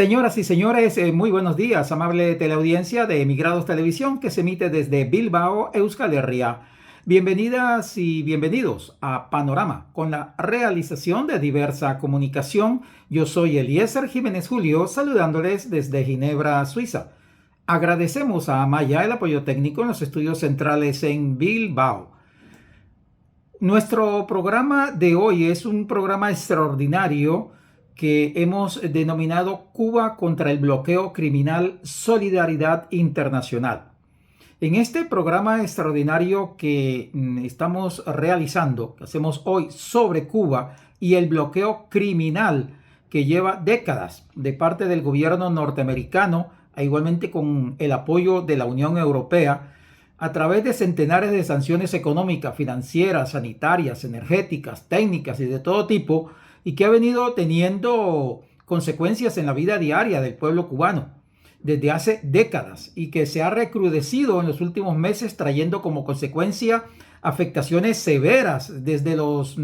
Señoras y señores, muy buenos días, amable teleaudiencia de Emigrados Televisión que se emite desde Bilbao, Euskal Herria. Bienvenidas y bienvenidos a Panorama, con la realización de diversa comunicación. Yo soy Eliezer Jiménez Julio, saludándoles desde Ginebra, Suiza. Agradecemos a Amaya el apoyo técnico en los estudios centrales en Bilbao. Nuestro programa de hoy es un programa extraordinario que hemos denominado Cuba contra el bloqueo criminal, Solidaridad Internacional. En este programa extraordinario que estamos realizando, que hacemos hoy sobre Cuba y el bloqueo criminal que lleva décadas de parte del gobierno norteamericano, igualmente con el apoyo de la Unión Europea, a través de centenares de sanciones económicas, financieras, sanitarias, energéticas, técnicas y de todo tipo, y que ha venido teniendo consecuencias en la vida diaria del pueblo cubano desde hace décadas y que se ha recrudecido en los últimos meses, trayendo como consecuencia afectaciones severas desde los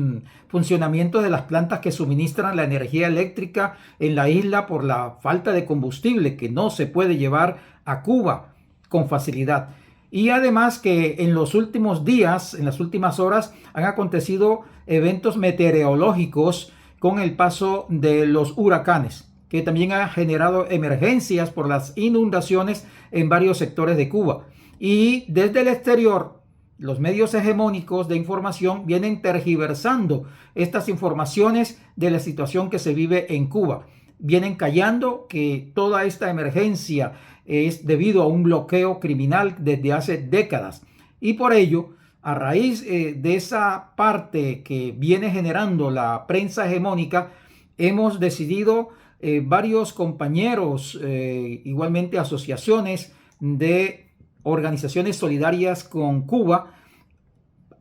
funcionamientos de las plantas que suministran la energía eléctrica en la isla por la falta de combustible que no se puede llevar a Cuba con facilidad. Y además que en los últimos días, en las últimas horas, han acontecido eventos meteorológicos con el paso de los huracanes, que también ha generado emergencias por las inundaciones en varios sectores de Cuba. Y desde el exterior, los medios hegemónicos de información vienen tergiversando estas informaciones de la situación que se vive en Cuba. Vienen callando que toda esta emergencia es debido a un bloqueo criminal desde hace décadas. Y por ello, a raíz de esa parte que viene generando la prensa hegemónica, hemos decidido varios compañeros, igualmente asociaciones de organizaciones solidarias con Cuba,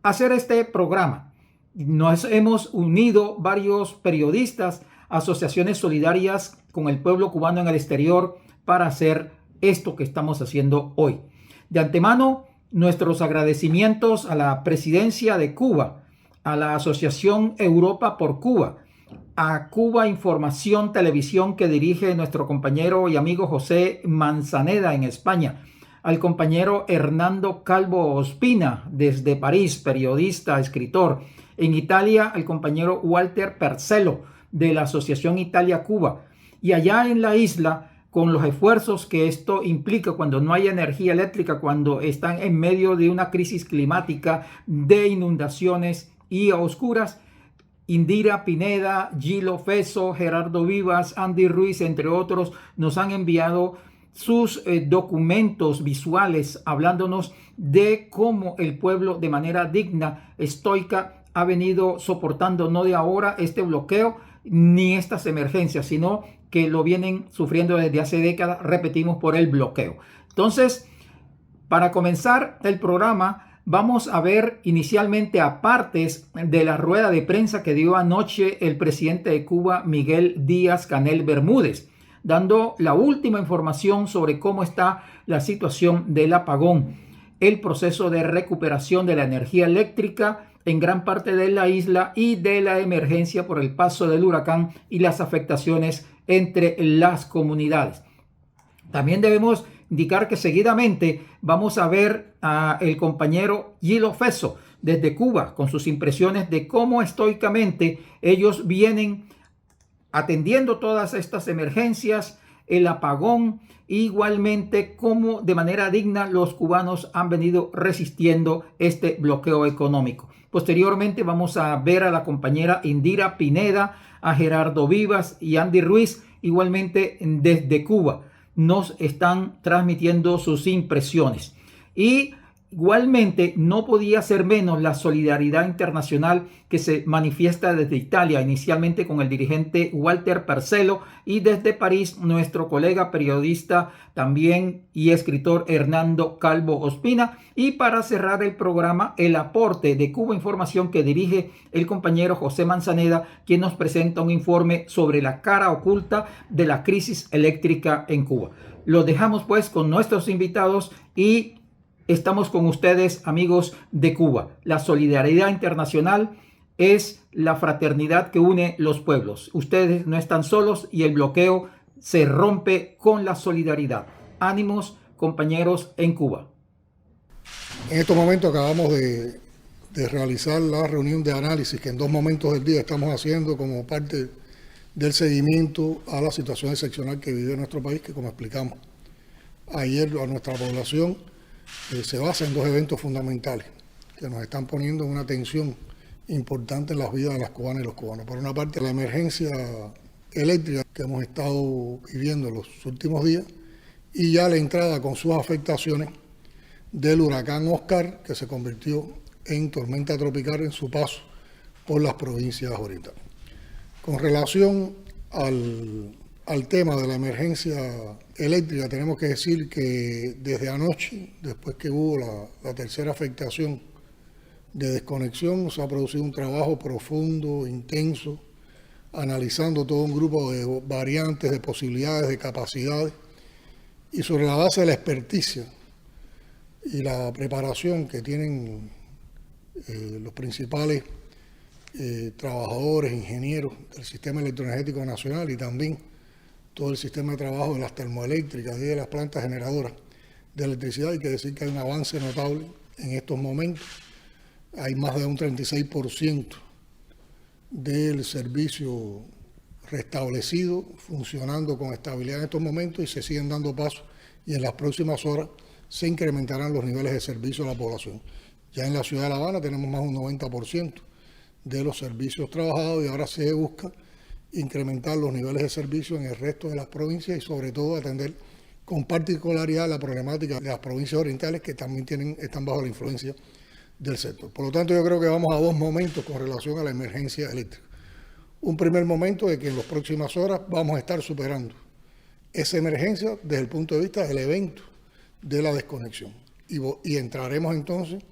hacer este programa. Nos hemos unido varios periodistas, asociaciones solidarias con el pueblo cubano en el exterior para hacer esto que estamos haciendo hoy. De antemano, nuestros agradecimientos a la Presidencia de Cuba, a la Asociación Europa por Cuba, a Cuba Información Televisión que dirige nuestro compañero y amigo José Manzaneda en España, al compañero Hernando Calvo Ospina desde París, periodista, escritor. En Italia, al compañero Walter Percello de la Asociación Italia-Cuba. Y allá en la isla, con los esfuerzos que esto implica cuando no hay energía eléctrica, cuando están en medio de una crisis climática, de inundaciones y a oscuras, Indira Pineda, Gilo Feso, Gerardo Vivas, Andy Ruiz, entre otros, nos han enviado sus documentos visuales hablándonos de cómo el pueblo de manera digna, estoica, ha venido soportando no de ahora este bloqueo ni estas emergencias, sino que lo vienen sufriendo desde hace décadas, repetimos, por el bloqueo. Entonces, para comenzar el programa, vamos a ver inicialmente a partes de la rueda de prensa que dio anoche el presidente de Cuba, Miguel Díaz-Canel Bermúdez, dando la última información sobre cómo está la situación del apagón, el proceso de recuperación de la energía eléctrica en gran parte de la isla y de la emergencia por el paso del huracán y las afectaciones entre las comunidades. También debemos indicar que seguidamente vamos a ver al compañero Gilo Feso desde Cuba con sus impresiones de cómo estoicamente ellos vienen atendiendo todas estas emergencias, el apagón, igualmente cómo de manera digna los cubanos han venido resistiendo este bloqueo económico. Posteriormente vamos a ver a la compañera Indira Pineda, a Gerardo Vivas y Andy Ruiz, igualmente desde Cuba. Nos están transmitiendo sus impresiones. Y igualmente no podía ser menos la solidaridad internacional que se manifiesta desde Italia, inicialmente con el dirigente Walter Percello, y desde París nuestro colega periodista también y escritor Hernando Calvo Ospina. Y para cerrar el programa, el aporte de Cuba Información que dirige el compañero José Manzaneda, quien nos presenta un informe sobre la cara oculta de la crisis eléctrica en Cuba. Lo dejamos pues con nuestros invitados y estamos con ustedes, amigos de Cuba. La solidaridad internacional es la fraternidad que une los pueblos. Ustedes no están solos y el bloqueo se rompe con la solidaridad. Ánimos, compañeros en Cuba. En estos momentos acabamos de realizar la reunión de análisis que en 2 momentos del día estamos haciendo como parte del seguimiento a la situación excepcional que vive nuestro país, que como explicamos ayer a nuestra población, se basa en 2 eventos fundamentales que nos están poniendo en una tensión importante en las vidas de las cubanas y los cubanos. Por una parte, la emergencia eléctrica que hemos estado viviendo en los últimos días y ya la entrada con sus afectaciones del huracán Oscar, que se convirtió en tormenta tropical en su paso por las provincias orientales. Con relación al tema de la emergencia eléctrica, tenemos que decir que desde anoche, después que hubo la tercera afectación de desconexión, se ha producido un trabajo profundo, intenso, analizando todo un grupo de variantes, de posibilidades, de capacidades, y sobre la base de la experticia y la preparación que tienen los principales trabajadores, ingenieros del Sistema Electroenergético Nacional y también todo el sistema de trabajo de las termoeléctricas y de las plantas generadoras de electricidad. Hay que decir que hay un avance notable en estos momentos. Hay más de un 36% del servicio restablecido, funcionando con estabilidad en estos momentos, y se siguen dando pasos, y en las próximas horas se incrementarán los niveles de servicio a la población. Ya en la ciudad de La Habana tenemos más de un 90% de los servicios trabajados, y ahora se busca incrementar los niveles de servicio en el resto de las provincias y sobre todo atender con particularidad la problemática de las provincias orientales, que también están bajo la influencia del sector. Por lo tanto, yo creo que vamos a 2 momentos con relación a la emergencia eléctrica. Un primer momento de que en las próximas horas vamos a estar superando esa emergencia desde el punto de vista del evento de la desconexión, y entraremos entonces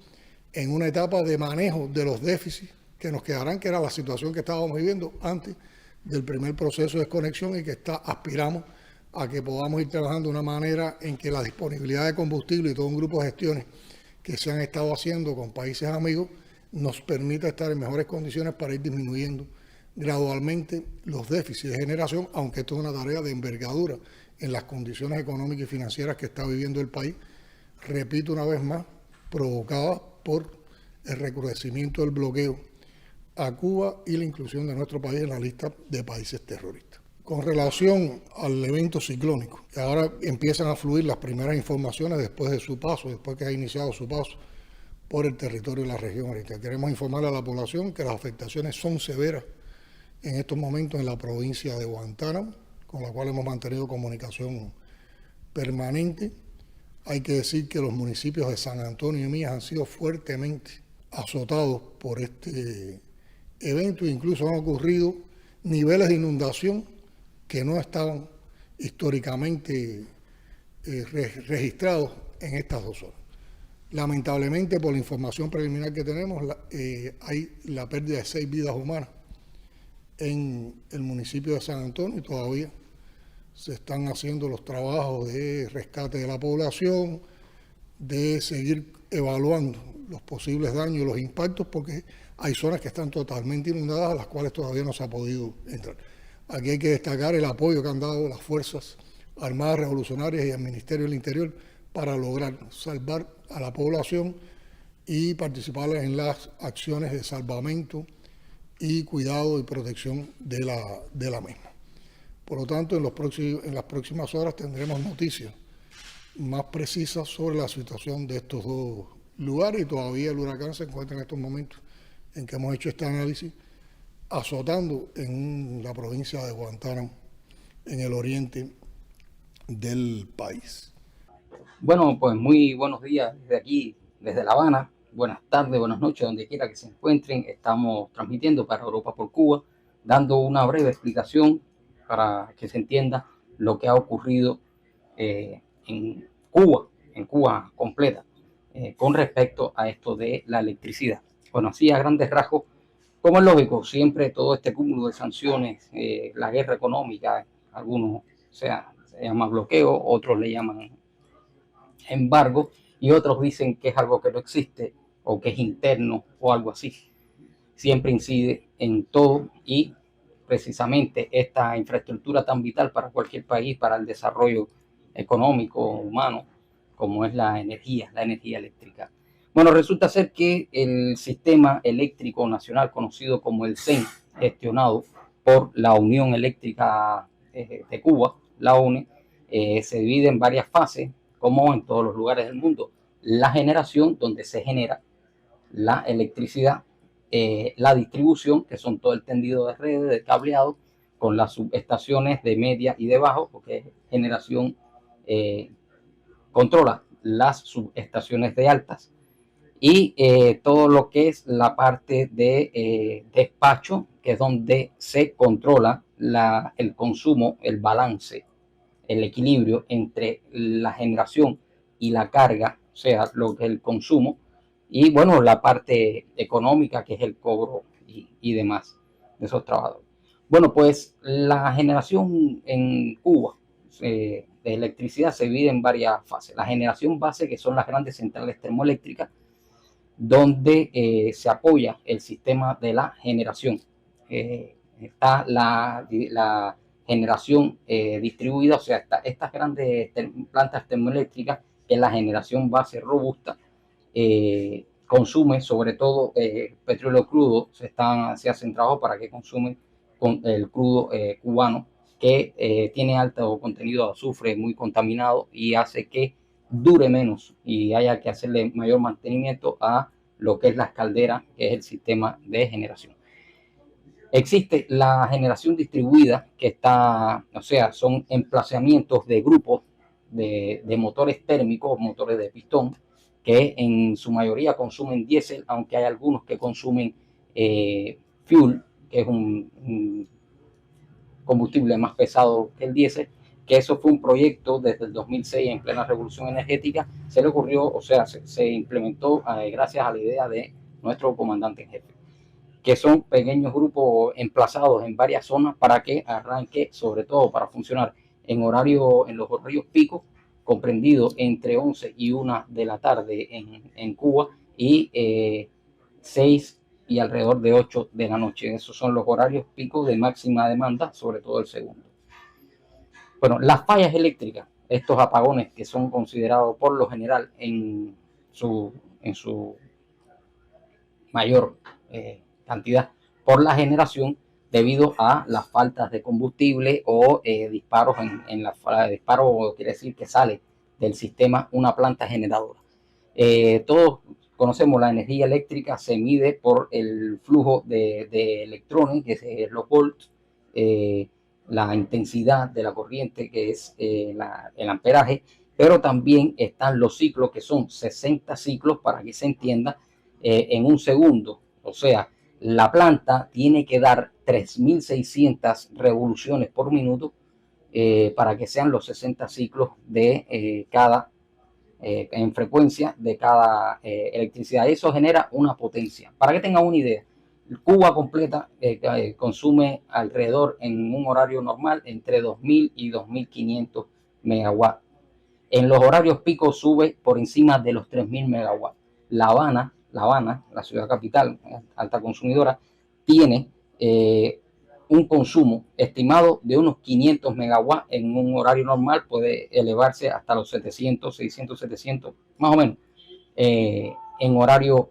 en una etapa de manejo de los déficits que nos quedarán, que era la situación que estábamos viviendo antes del primer proceso de desconexión, y que aspiramos a que podamos ir trabajando de una manera en que la disponibilidad de combustible y todo un grupo de gestiones que se han estado haciendo con países amigos nos permita estar en mejores condiciones para ir disminuyendo gradualmente los déficits de generación, aunque esto es una tarea de envergadura en las condiciones económicas y financieras que está viviendo el país, repito una vez más, provocada por el recrudecimiento del bloqueo a Cuba y la inclusión de nuestro país en la lista de países terroristas. Con relación al evento ciclónico, que ahora empiezan a fluir las primeras informaciones después que ha iniciado su paso por el territorio de la región oriental. Queremos informar a la población que las afectaciones son severas en estos momentos en la provincia de Guantánamo, con la cual hemos mantenido comunicación permanente. Hay que decir que los municipios de San Antonio y Mías han sido fuertemente azotados por este evento, incluso han ocurrido niveles de inundación que no estaban históricamente registrados en estas 2 zonas. Lamentablemente, por la información preliminar que tenemos, hay la pérdida de 6 vidas humanas en el municipio de San Antonio, y todavía se están haciendo los trabajos de rescate de la población, de seguir evaluando los posibles daños y los impactos, porque hay zonas que están totalmente inundadas, a las cuales todavía no se ha podido entrar. Aquí hay que destacar el apoyo que han dado las Fuerzas Armadas Revolucionarias y el Ministerio del Interior para lograr salvar a la población y participar en las acciones de salvamento y cuidado y protección de la misma. Por lo tanto, en las próximas horas tendremos noticias más precisas sobre la situación de estos 2 lugares, y todavía el huracán se encuentra en estos momentos en que hemos hecho este análisis azotando en la provincia de Guantánamo, en el oriente del país. Bueno, pues muy buenos días desde aquí, desde La Habana. Buenas tardes, buenas noches, donde quiera que se encuentren. Estamos transmitiendo para Europa por Cuba, dando una breve explicación para que se entienda lo que ha ocurrido en Cuba completa, con respecto a esto de la electricidad. Bueno, así a grandes rasgos, como es lógico, siempre todo este cúmulo de sanciones, la guerra económica, algunos se llama bloqueo, otros le llaman embargo, y otros dicen que es algo que no existe o que es interno o algo así. Siempre incide en todo, y precisamente esta infraestructura tan vital para cualquier país, para el desarrollo económico, humano, como es la energía eléctrica. Bueno, resulta ser que el sistema eléctrico nacional, conocido como el CEN, gestionado por la Unión Eléctrica de Cuba, la UNE, se divide en varias fases, como en todos los lugares del mundo. La generación, donde se genera la electricidad, la distribución, que son todo el tendido de redes, de cableado, con las subestaciones de media y de bajo, porque generación controla las subestaciones de altas, y todo lo que es la parte de despacho, que es donde se controla el consumo, el balance, el equilibrio entre la generación y la carga, o sea, lo que es el consumo, y bueno, la parte económica, que es el cobro y demás de esos trabajadores. Bueno, pues la generación en Cuba de electricidad se divide en varias fases. La generación base, que son las grandes centrales termoeléctricas, donde se apoya el sistema de la generación. Está la generación distribuida, o sea, estas grandes plantas termoeléctricas, que es la generación base robusta, consume sobre todo petróleo crudo. Se hacen trabajos para que consumen con el crudo cubano, que tiene alto contenido de azufre, muy contaminado, y hace que dure menos y haya que hacerle mayor mantenimiento a lo que es las calderas, que es el sistema de generación. Existe la generación distribuida, que está, o sea, son emplazamientos de grupos de motores térmicos, motores de pistón, que en su mayoría consumen diésel, aunque hay algunos que consumen fuel, que es un combustible más pesado que el diésel, que eso fue un proyecto desde el 2006, en plena revolución energética. Se le ocurrió, o sea, se implementó gracias a la idea de nuestro comandante en jefe, que son pequeños grupos emplazados en varias zonas para que arranque, sobre todo para funcionar en los horarios picos, comprendidos entre 11 y 1 de la tarde en Cuba, y 6 y alrededor de 8 de la noche. Esos son los horarios picos de máxima demanda, sobre todo el segundo. Bueno, las fallas eléctricas, estos apagones que son considerados por lo general en su mayor cantidad por la generación, debido a las faltas de combustible o disparos en la disparo, quiere decir que sale del sistema una planta generadora. Todos conocemos la energía eléctrica, se mide por el flujo de electrones, que es los volts, la intensidad de la corriente, que es el amperaje, pero también están los ciclos, que son 60 ciclos, para que se entienda, en un segundo. O sea, la planta tiene que dar 3.600 revoluciones por minuto para que sean los 60 ciclos de cada en frecuencia de cada electricidad. Eso genera una potencia. Para que tengan una idea, Cuba completa consume alrededor, en un horario normal, entre 2.000 y 2.500 megawatts. En los horarios picos sube por encima de los 3.000 megawatts. La Habana, la ciudad capital, alta consumidora, tiene un consumo estimado de unos 500 megawatts. En un horario normal puede elevarse hasta los 700, 600, 700, más o menos, en horario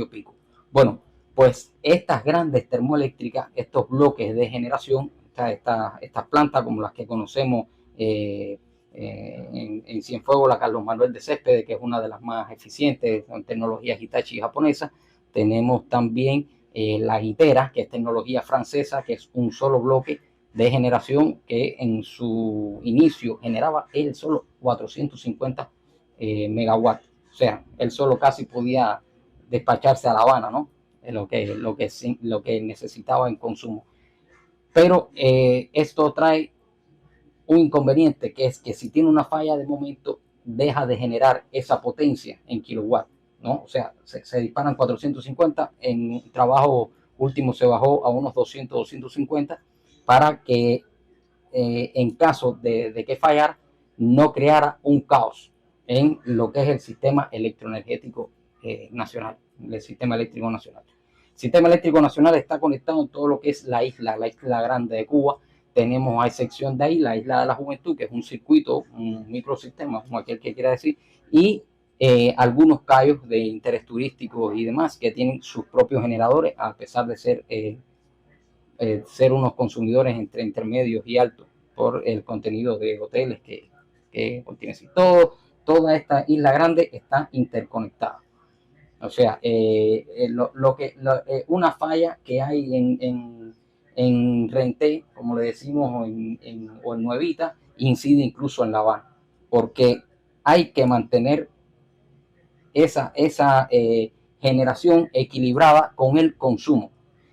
pico. Bueno, pues estas grandes termoeléctricas, estos bloques de generación, estas plantas como las que conocemos en Cienfuegos, la Carlos Manuel de Céspedes, que es una de las más eficientes con tecnología Hitachi japonesa. Tenemos también la Guitera, que es tecnología francesa, que es un solo bloque de generación, que en su inicio generaba él solo 450 megawatts. O sea, él solo casi podía despacharse a La Habana, ¿no? Lo que necesitaba en consumo. Pero esto trae un inconveniente, que es que si tiene una falla de momento, deja de generar esa potencia en kilowatts, ¿no? O sea, se disparan 450, en trabajo último se bajó a unos 200, 250, para que en caso de que fallara, no creara un caos en lo que es el sistema electroenergético nacional, el sistema eléctrico nacional. Sistema Eléctrico Nacional está conectado en todo lo que es la isla grande de Cuba. Tenemos, a excepción de ahí, la Isla de la Juventud, que es un circuito, un microsistema, como aquel que quiera decir, y algunos cayos de interés turístico y demás que tienen sus propios generadores, a pesar de ser unos consumidores entre intermedios y altos por el contenido de hoteles que contiene. Toda esta isla grande está interconectada. O sea, una falla que hay en Renté, como le decimos, o en Nuevita, incide incluso en La Habana, porque hay que mantener esa generación equilibrada con el consumo.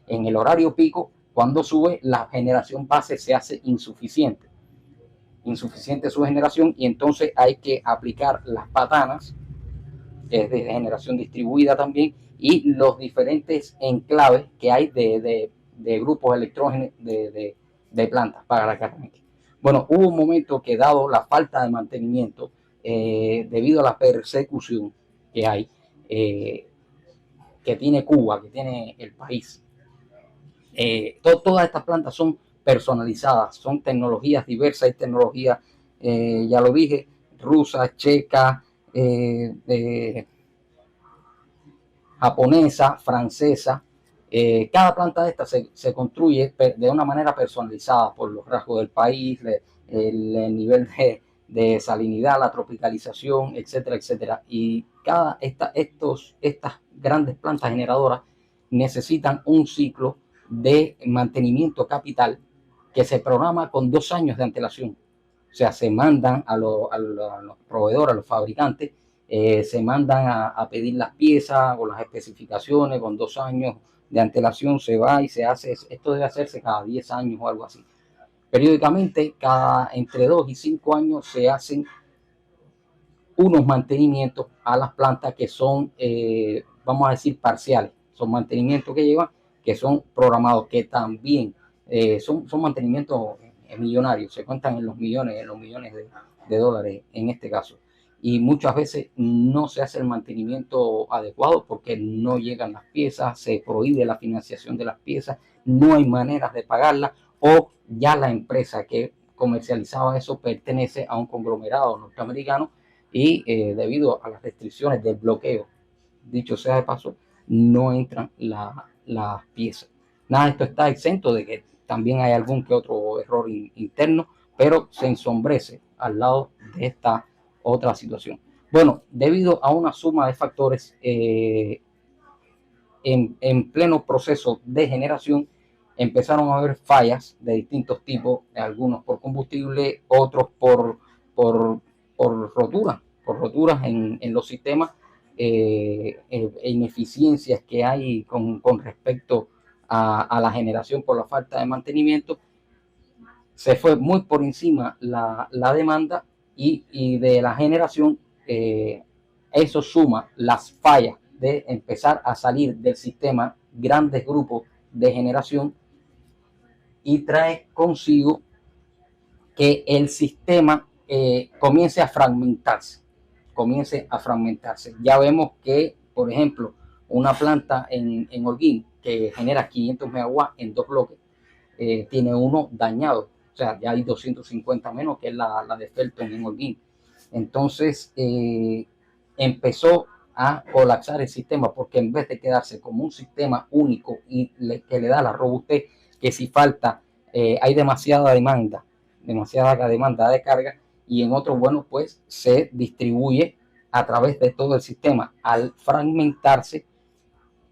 En el horario pico, cuando sube, la generación base se hace insuficiente su generación, y entonces hay que aplicar las patanas, que es de generación distribuida también, y los diferentes enclaves que hay de grupos electrógenos de plantas para la carga. Bueno, hubo un momento que, dado la falta de mantenimiento, debido a la persecución que hay, que tiene Cuba, que tiene el país, todas estas plantas son personalizadas, son tecnologías diversas, hay tecnologías, ya lo dije, rusa, checa, japonesa, francesa. Cada planta de estas se construye de una manera personalizada por los rasgos del país, el nivel de salinidad, la tropicalización, etcétera, etcétera. Y estas grandes plantas generadoras necesitan un ciclo de mantenimiento capital que se programa con 2 años de antelación. O sea, se mandan a los proveedores, a los fabricantes, se mandan a pedir las piezas o las especificaciones con 2 años de antelación, se va y se hace. Esto debe hacerse cada 10 años o algo así. Periódicamente, entre 2 y 5 años, se hacen unos mantenimientos a las plantas que son, vamos a decir, parciales. Son mantenimientos que son programados, que también son mantenimientos millonarios, se cuentan en los millones de dólares en este caso. Y muchas veces no se hace el mantenimiento adecuado porque no llegan las piezas, se prohíbe la financiación de las piezas, no hay maneras de pagarlas, o ya la empresa que comercializaba eso pertenece a un conglomerado norteamericano, y debido a las restricciones del bloqueo, dicho sea de paso, no entran las piezas. Nada de esto está exento de que también hay algún que otro error interno, pero se ensombrece al lado de esta otra situación. Bueno, debido a una suma de factores, en pleno proceso de generación, empezaron a haber fallas de distintos tipos, algunos por combustible, otros por roturas en los sistemas, ineficiencias que hay con respecto a la generación por la falta de mantenimiento. Se fue muy por encima la demanda, y de la generación, eso suma las fallas de empezar a salir del sistema grandes grupos de generación, y trae consigo que el sistema comience a fragmentarse. Ya vemos que, por ejemplo, una planta en Holguín que genera 500 megawatts en 2 bloques, tiene uno dañado. O sea, ya hay 250 menos, que es la de Felton en Holguín. Entonces, empezó a colapsar el sistema, porque en vez de quedarse como un sistema único y que le da la robustez, que si falta, hay demasiada demanda de carga, y en otros, bueno, pues se distribuye a través de todo el sistema. Al fragmentarse,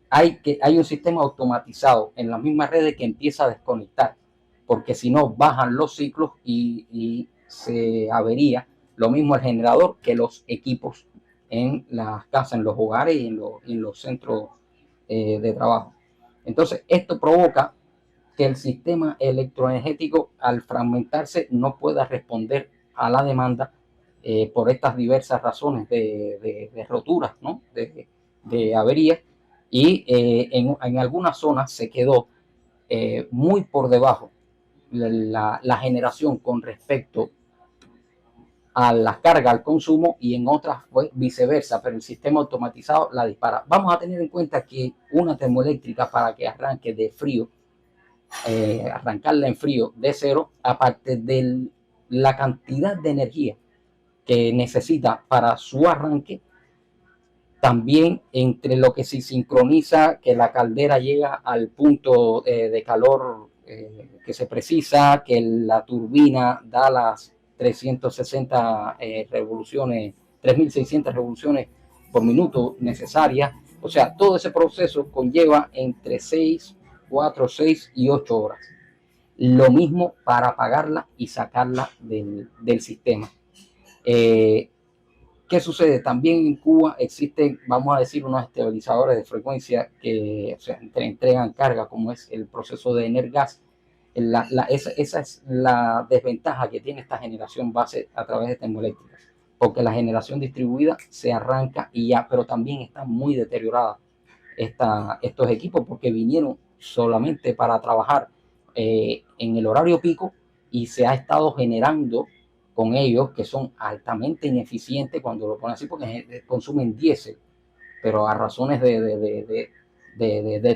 hay un sistema automatizado en las mismas redes que empieza a desconectar, porque si no, bajan los ciclos y se avería lo mismo el generador que los equipos en las casas, en los hogares y en los centros de trabajo. Entonces, esto provoca que el sistema electroenergético, al fragmentarse, no pueda responder a la demanda, por estas diversas razones de roturas, ¿no? de averías, y en algunas zonas se quedó muy por debajo la generación con respecto a la carga al consumo y en otras fue viceversa, pero el sistema automatizado la dispara. Vamos a tener en cuenta que una termoeléctrica para que arranque de frío, arrancarla en frío de cero, aparte de la cantidad de energía que necesita para su arranque, también entre lo que se sincroniza, que la caldera llega al punto de calor que se precisa, que la turbina da las 360 revoluciones, 3600 revoluciones por minuto necesarias. O sea, todo ese proceso conlleva entre 6, 4, 6 y 8 horas. Lo mismo para apagarla y sacarla del sistema. ¿Qué sucede? También en Cuba existen, vamos a decir, unos estabilizadores de frecuencia que, o sea, entregan carga, como es el proceso de Energas. Esa es la desventaja que tiene esta generación base a través de termoeléctricas, porque la generación distribuida se arranca y ya, pero también están muy deterioradas estos equipos porque vinieron solamente para trabajar en el horario pico y se ha estado generando con ellos que son altamente ineficientes cuando lo ponen así porque consumen diésel, pero a razones de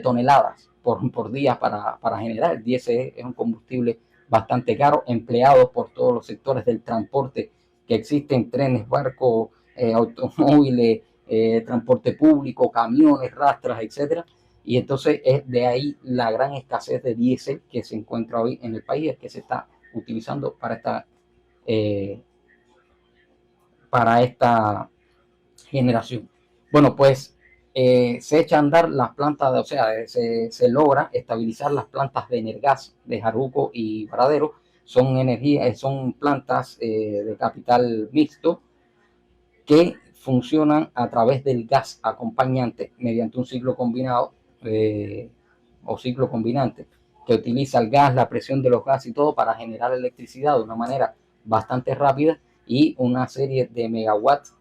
toneladas por día para generar. El diésel es un combustible bastante caro, empleado por todos los sectores del transporte que existen, trenes, barcos, automóviles, transporte público, camiones, rastras, etcétera. Y entonces es de ahí la gran escasez de diésel que se encuentra hoy en el país, que se está utilizando eh, para esta generación. Bueno, pues se echa a andar las plantas, o sea, se logra estabilizar las plantas de Energas de Jaruco y Varadero. Son plantas de capital mixto que funcionan a través del gas acompañante mediante un ciclo combinado o ciclo combinante que utiliza el gas, la presión de los gases y todo para generar electricidad de una manera bastante rápida y una serie de megawatts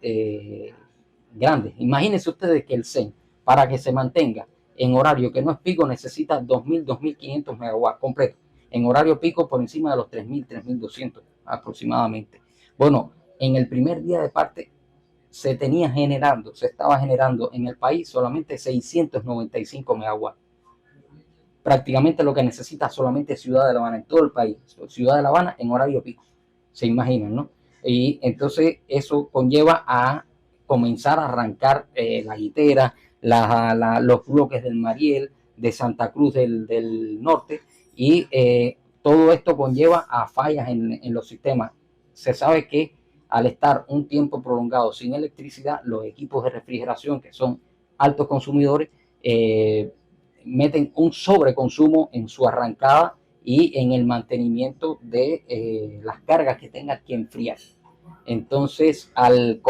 grandes. Imagínense ustedes que el CEN, para que se mantenga en horario que no es pico, necesita 2.000, 2.500 megawatts completos. En horario pico por encima de los 3.000, 3.200 aproximadamente. Bueno, en el primer día de parte se estaba generando en el país solamente 695 megawatts. Prácticamente lo que necesita solamente Ciudad de La Habana en todo el país. Ciudad de La Habana en horario pico. Se imaginan, ¿no? Y entonces eso conlleva a comenzar a arrancar la guitera, los bloques del Mariel, de Santa Cruz del Norte, y todo esto conlleva a fallas en los sistemas. Se sabe que al estar un tiempo prolongado sin electricidad, los equipos de refrigeración, que son altos consumidores, meten un sobreconsumo en su arrancada y en el mantenimiento de las cargas que tenga que enfriar. Entonces, al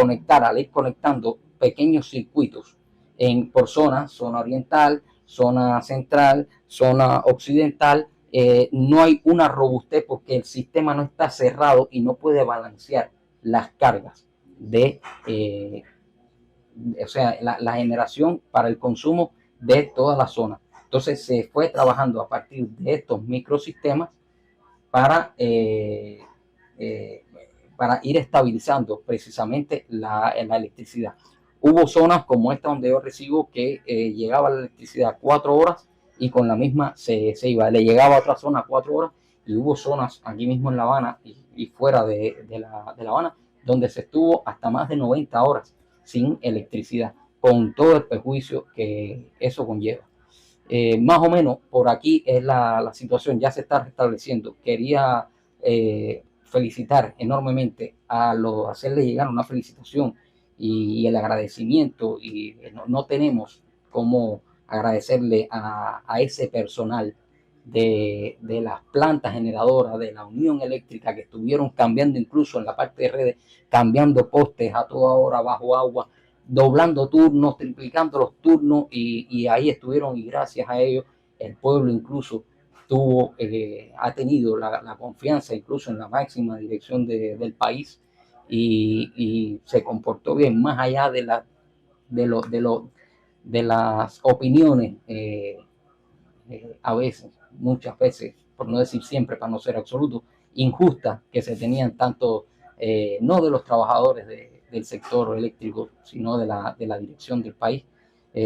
ir conectando pequeños circuitos por zona oriental, zona central, zona occidental, no hay una robustez porque el sistema no está cerrado y no puede balancear las cargas o sea, la generación para el consumo de toda la zona. Entonces se fue trabajando a partir de estos microsistemas para ir estabilizando precisamente la electricidad. Hubo zonas como esta donde yo recibo que llegaba la electricidad 4 horas y con la misma se iba. Le llegaba a otra zona 4 horas y hubo zonas aquí mismo en La Habana y fuera de La Habana donde se estuvo hasta más de 90 horas sin electricidad, con todo el perjuicio que eso conlleva. Más o menos por aquí es la situación, ya se está restableciendo. Quería felicitar enormemente hacerle llegar una felicitación y el agradecimiento, y no tenemos cómo agradecerle a ese personal de las plantas generadoras, de la Unión Eléctrica, que estuvieron cambiando incluso en la parte de redes, cambiando postes a toda hora bajo agua, doblando turnos, triplicando los turnos, y ahí estuvieron, y gracias a ellos el pueblo incluso ha tenido la confianza incluso en la máxima dirección del país y se comportó bien, más allá de las opiniones a veces, muchas veces, por no decir siempre, para no ser absoluto, injustas que se tenían tanto no de los trabajadores del sector eléctrico, sino de la dirección del país,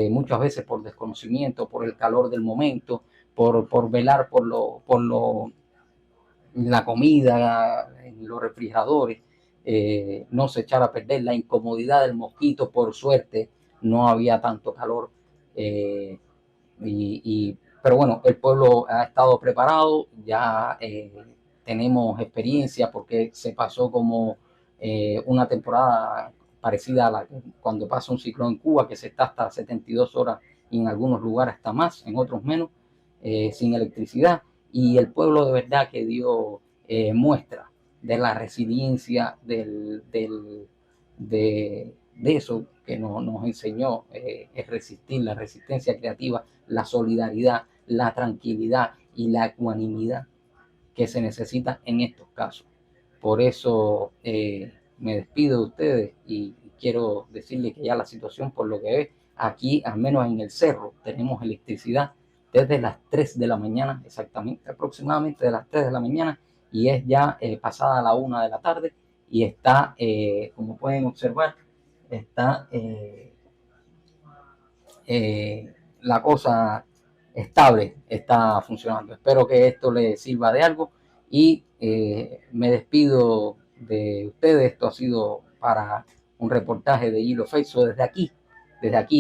muchas veces por desconocimiento, por el calor del momento, por velar por la comida, en los refrigeradores, no se echara a perder, la incomodidad del mosquito. Por suerte no había tanto calor, pero bueno, el pueblo ha estado preparado, ya tenemos experiencia porque se pasó como una temporada parecida a la cuando pasa un ciclón en Cuba, que se está hasta 72 horas y en algunos lugares hasta más, en otros menos, sin electricidad, y el pueblo de verdad que dio muestra de la resiliencia de eso que nos enseñó, es resistir, la resistencia creativa, la solidaridad, la tranquilidad y la ecuanimidad que se necesita en estos casos. Por eso me despido de ustedes y quiero decirles que ya la situación, por lo que ve, aquí, al menos en el cerro, tenemos electricidad desde las 3 de la mañana, exactamente, aproximadamente de las 3 de la mañana, y es ya pasada la 1 de la tarde, y está, como pueden observar, está la cosa estable, está funcionando. Espero que esto les sirva de algo y me despido de ustedes. Esto ha sido para un reportaje de Hilo Feixo desde aquí.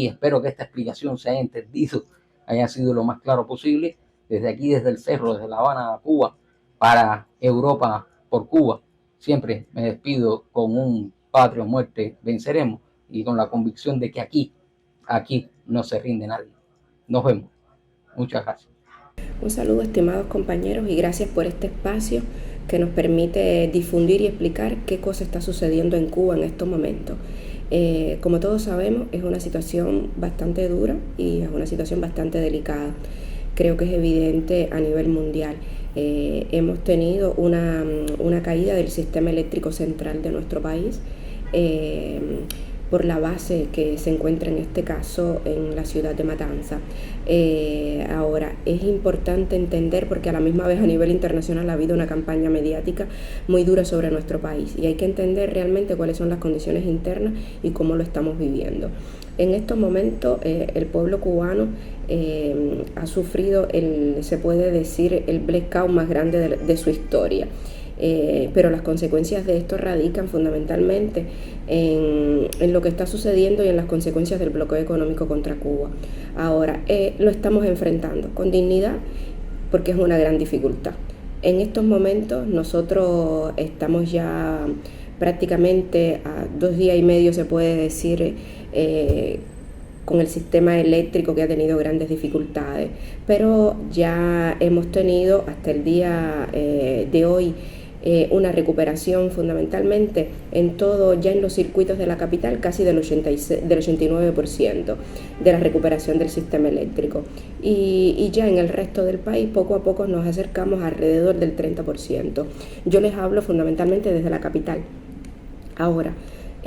Espero que esta explicación se haya entendido, haya sido lo más claro posible. Desde aquí, desde el cerro, desde La Habana, Cuba, para Europa por Cuba. Siempre me despido con un patria o muerte venceremos y con la convicción de que aquí no se rinde nadie. Nos vemos. Muchas gracias. Un saludo, estimados compañeros, y gracias por este espacio que nos permite difundir y explicar qué cosa está sucediendo en Cuba en estos momentos. Como todos sabemos, es una situación bastante dura y es una situación bastante delicada. Creo que es evidente a nivel mundial. Hemos tenido una caída del sistema eléctrico central de nuestro país, por la base que se encuentra en este caso en la ciudad de Matanzas. Ahora, es importante entender, porque a la misma vez a nivel internacional ha habido una campaña mediática muy dura sobre nuestro país, y hay que entender realmente cuáles son las condiciones internas y cómo lo estamos viviendo. En estos momentos el pueblo cubano ha sufrido, se puede decir, el blackout más grande de su historia. Pero las consecuencias de esto radican fundamentalmente en lo que está sucediendo y en las consecuencias del bloqueo económico contra Cuba. Ahora, lo estamos enfrentando con dignidad porque es una gran dificultad. En estos momentos nosotros estamos ya prácticamente a 2 días y medio, se puede decir, con el sistema eléctrico, que ha tenido grandes dificultades, pero ya hemos tenido hasta el día de hoy una recuperación fundamentalmente en todo, ya en los circuitos de la capital, casi del 89% de la recuperación del sistema eléctrico, y ya en el resto del país poco a poco nos acercamos alrededor del 30%. Yo les hablo fundamentalmente desde la capital. Ahora,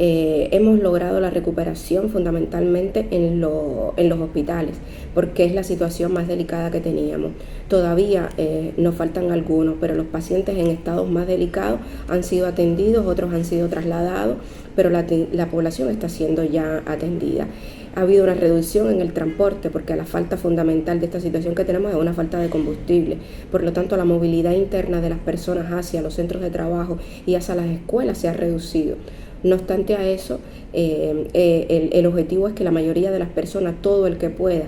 hemos logrado la recuperación fundamentalmente en los hospitales, porque es la situación más delicada que teníamos. Todavía nos faltan algunos, pero los pacientes en estados más delicados han sido atendidos, otros han sido trasladados, pero la población está siendo ya atendida. Ha habido una reducción en el transporte, porque la falta fundamental de esta situación que tenemos es una falta de combustible. Por lo tanto, la movilidad interna de las personas hacia los centros de trabajo y hacia las escuelas se ha reducido. No obstante a eso, el objetivo es que la mayoría de las personas, todo el que pueda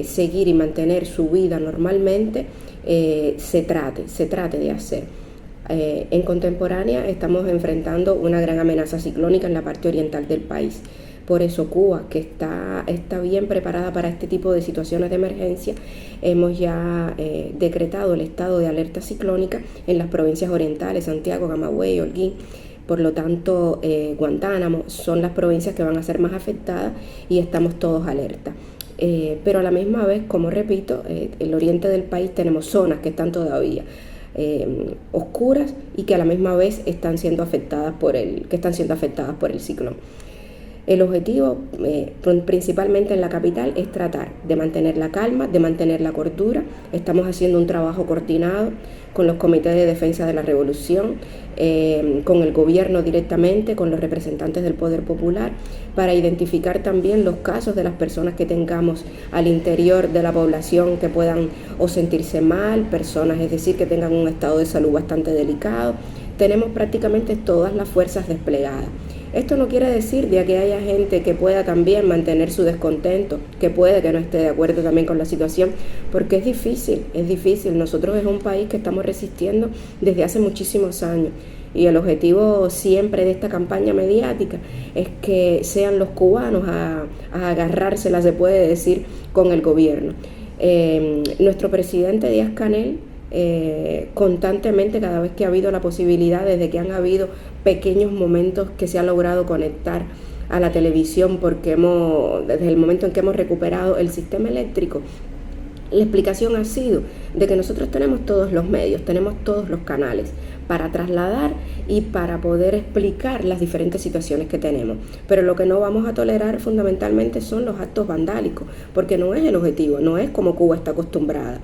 seguir y mantener su vida normalmente, se trate de hacer. En contemporánea estamos enfrentando una gran amenaza ciclónica en la parte oriental del país. Por eso Cuba, que está bien preparada para este tipo de situaciones de emergencia, hemos ya decretado el estado de alerta ciclónica en las provincias orientales, Santiago, Camagüey, Holguín. Por lo tanto, Guantánamo son las provincias que van a ser más afectadas y estamos todos alerta. Pero a la misma vez, como repito, el oriente del país tenemos zonas que están todavía oscuras y que a la misma vez están siendo afectadas por el ciclón. El objetivo, principalmente en la capital, es tratar de mantener la calma, de mantener la cordura. Estamos haciendo un trabajo coordinado con los comités de defensa de la revolución, con el gobierno directamente, con los representantes del poder popular, para identificar también los casos de las personas que tengamos al interior de la población que puedan o sentirse mal, personas, es decir, que tengan un estado de salud bastante delicado. Tenemos prácticamente todas las fuerzas desplegadas. Esto no quiere decir de que haya gente que pueda también mantener su descontento, que puede que no esté de acuerdo también con la situación, porque es difícil. Nosotros es un país que estamos resistiendo desde hace muchísimos años y el objetivo siempre de esta campaña mediática es que sean los cubanos a agarrársela, se puede decir, con el gobierno. Nuestro presidente Díaz-Canel, constantemente, cada vez que ha habido la posibilidad, desde que han habido pequeños momentos que se ha logrado conectar a la televisión, porque desde el momento en que hemos recuperado el sistema eléctrico, la explicación ha sido de que nosotros tenemos todos los medios, tenemos todos los canales para trasladar y para poder explicar las diferentes situaciones que tenemos. Pero lo que no vamos a tolerar fundamentalmente son los actos vandálicos, porque no es el objetivo, no es como Cuba está acostumbrada.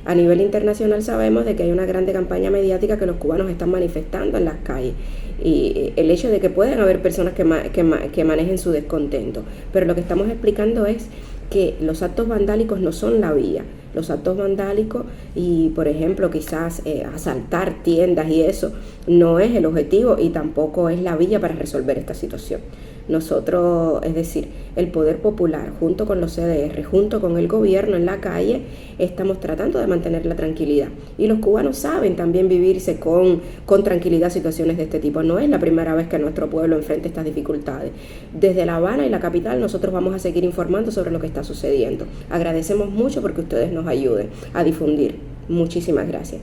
A nivel internacional sabemos de que hay una grande campaña mediática que los cubanos están manifestando en las calles y el hecho de que pueden haber personas que manejen su descontento, pero lo que estamos explicando es que los actos vandálicos no son la vía. Los actos vandálicos y, por ejemplo, quizás asaltar tiendas y eso no es el objetivo y tampoco es la vía para resolver esta situación. Nosotros, es decir, el poder popular, junto con los CDR, junto con el gobierno en la calle, estamos tratando de mantener la tranquilidad. Y los cubanos saben también vivirse con tranquilidad situaciones de este tipo. No es la primera vez que nuestro pueblo enfrenta estas dificultades. Desde La Habana y la capital nosotros vamos a seguir informando sobre lo que está sucediendo. Agradecemos mucho porque ustedes nos ayuden a difundir. Muchísimas gracias.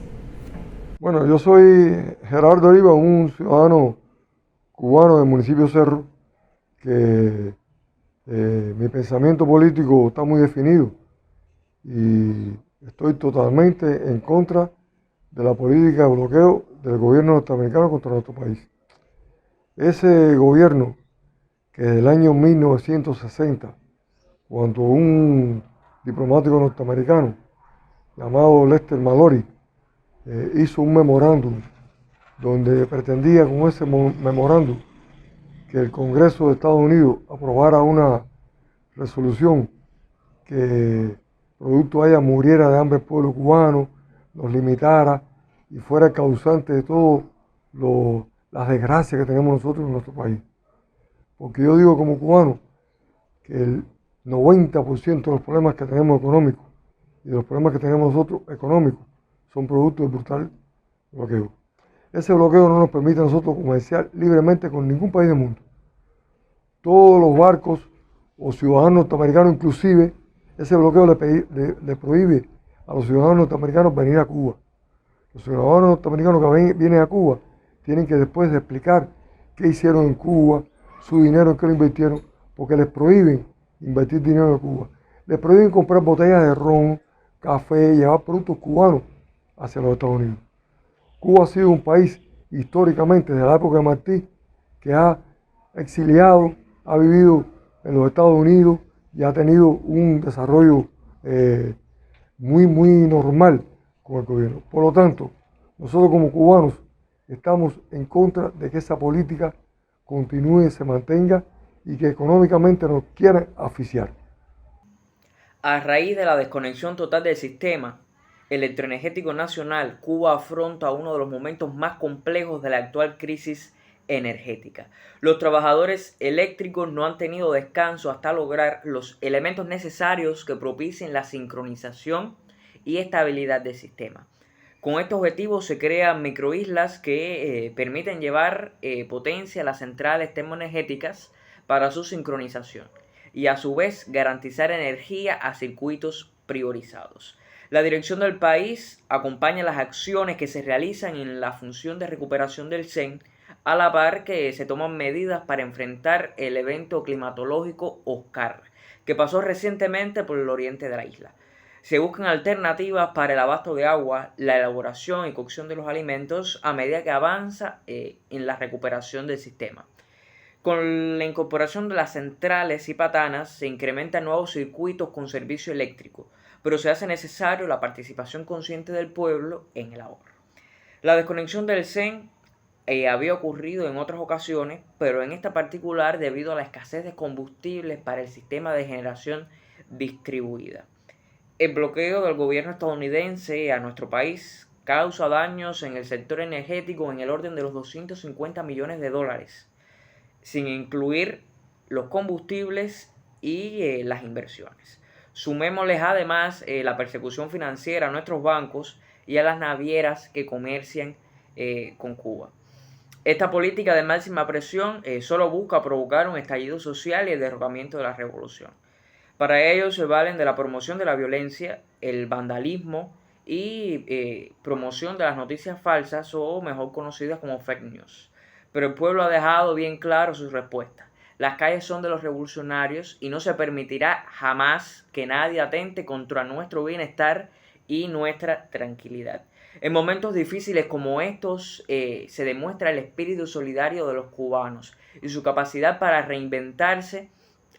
Bueno, yo soy Gerardo Oliva, un ciudadano cubano del municipio Cerro, que mi pensamiento político está muy definido y estoy totalmente en contra de la política de bloqueo del gobierno norteamericano contra nuestro país. Ese gobierno que desde el año 1960, cuando un diplomático norteamericano llamado Lester Mallory hizo un memorándum donde pretendía con ese memorándum que el Congreso de Estados Unidos aprobara una resolución que producto de ella muriera de hambre el pueblo cubano, nos limitara y fuera el causante de todas las desgracias que tenemos nosotros en nuestro país. Porque yo digo como cubano que el 90% de los problemas que tenemos económicos y de los problemas que tenemos nosotros económicos son producto del brutal bloqueo. Ese bloqueo no nos permite a nosotros comerciar libremente con ningún país del mundo. Todos los barcos o ciudadanos norteamericanos, inclusive, ese bloqueo le prohíbe a los ciudadanos norteamericanos venir a Cuba. Los ciudadanos norteamericanos que vienen a Cuba tienen que después de explicar qué hicieron en Cuba, su dinero en qué lo invirtieron, porque les prohíben invertir dinero en Cuba. Les prohíben comprar botellas de ron, café, llevar productos cubanos hacia los Estados Unidos. Cuba ha sido un país históricamente, desde la época de Martí, que ha exiliado, ha vivido en los Estados Unidos y ha tenido un desarrollo muy normal con el gobierno. Por lo tanto, nosotros como cubanos estamos en contra de que esa política continúe, se mantenga y que económicamente nos quieran asfixiar. A raíz de la desconexión total del sistema electroenergético nacional, Cuba afronta uno de los momentos más complejos de la actual crisis energética. Los trabajadores eléctricos no han tenido descanso hasta lograr los elementos necesarios que propicien la sincronización y estabilidad del sistema. Con este objetivo se crean microislas que permiten llevar potencia a las centrales termoenergéticas para su sincronización y a su vez garantizar energía a circuitos priorizados. La dirección del país acompaña las acciones que se realizan en la función de recuperación del CEN, a la par que se toman medidas para enfrentar el evento climatológico Oscar, que pasó recientemente por el oriente de la isla. Se buscan alternativas para el abasto de agua, la elaboración y cocción de los alimentos a medida que avanza en la recuperación del sistema. Con la incorporación de las centrales y patanas se incrementan nuevos circuitos con servicio eléctrico, pero se hace necesario la participación consciente del pueblo en el ahorro. La desconexión del CEN había ocurrido en otras ocasiones, pero en esta particular debido a la escasez de combustibles para el sistema de generación distribuida. El bloqueo del gobierno estadounidense a nuestro país causa daños en el sector energético en el orden de los 250 millones de dólares, sin incluir los combustibles y las inversiones. Sumémosles además la persecución financiera a nuestros bancos y a las navieras que comercian con Cuba. Esta política de máxima presión solo busca provocar un estallido social y el derrocamiento de la revolución. Para ello se valen de la promoción de la violencia, el vandalismo y promoción de las noticias falsas o mejor conocidas como fake news. Pero el pueblo ha dejado bien claro sus respuestas. Las calles son de los revolucionarios y no se permitirá jamás que nadie atente contra nuestro bienestar y nuestra tranquilidad. En momentos difíciles como estos se demuestra el espíritu solidario de los cubanos y su capacidad para reinventarse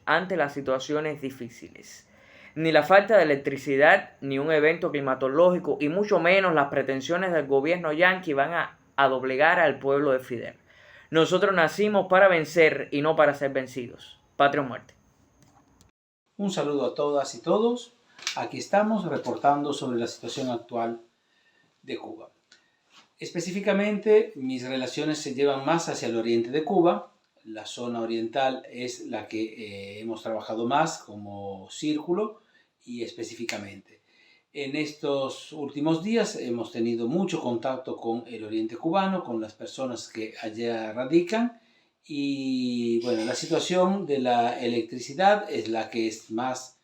ante las situaciones difíciles. Ni la falta de electricidad, ni un evento climatológico y mucho menos las pretensiones del gobierno yanqui van a doblegar al pueblo de Fidel. Nosotros nacimos para vencer y no para ser vencidos. Patria o muerte. Un saludo a todas y todos. Aquí estamos reportando sobre la situación actual de Cuba. Específicamente, mis relaciones se llevan más hacia el oriente de Cuba. La zona oriental es la que hemos trabajado más como círculo y específicamente. En estos últimos días hemos tenido mucho contacto con el oriente cubano, con las personas que allá radican y bueno, la situación de la electricidad es la que es más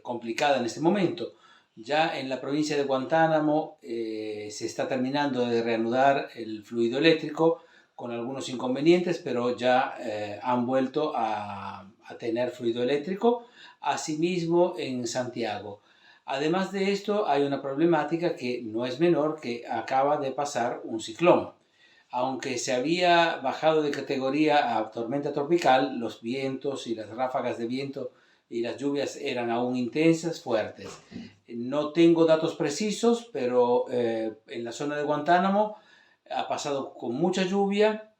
complicada en este momento. Ya en la provincia de Guantánamo se está terminando de reanudar el fluido eléctrico con algunos inconvenientes, pero ya han vuelto a tener fluido eléctrico. Asimismo en Santiago. Además de esto, hay una problemática que no es menor, que acaba de pasar un ciclón. Aunque se había bajado de categoría a tormenta tropical, los vientos y las ráfagas de viento y las lluvias eran aún intensas, fuertes. No tengo datos precisos, pero en la zona de Guantánamo ha pasado con mucha lluvia,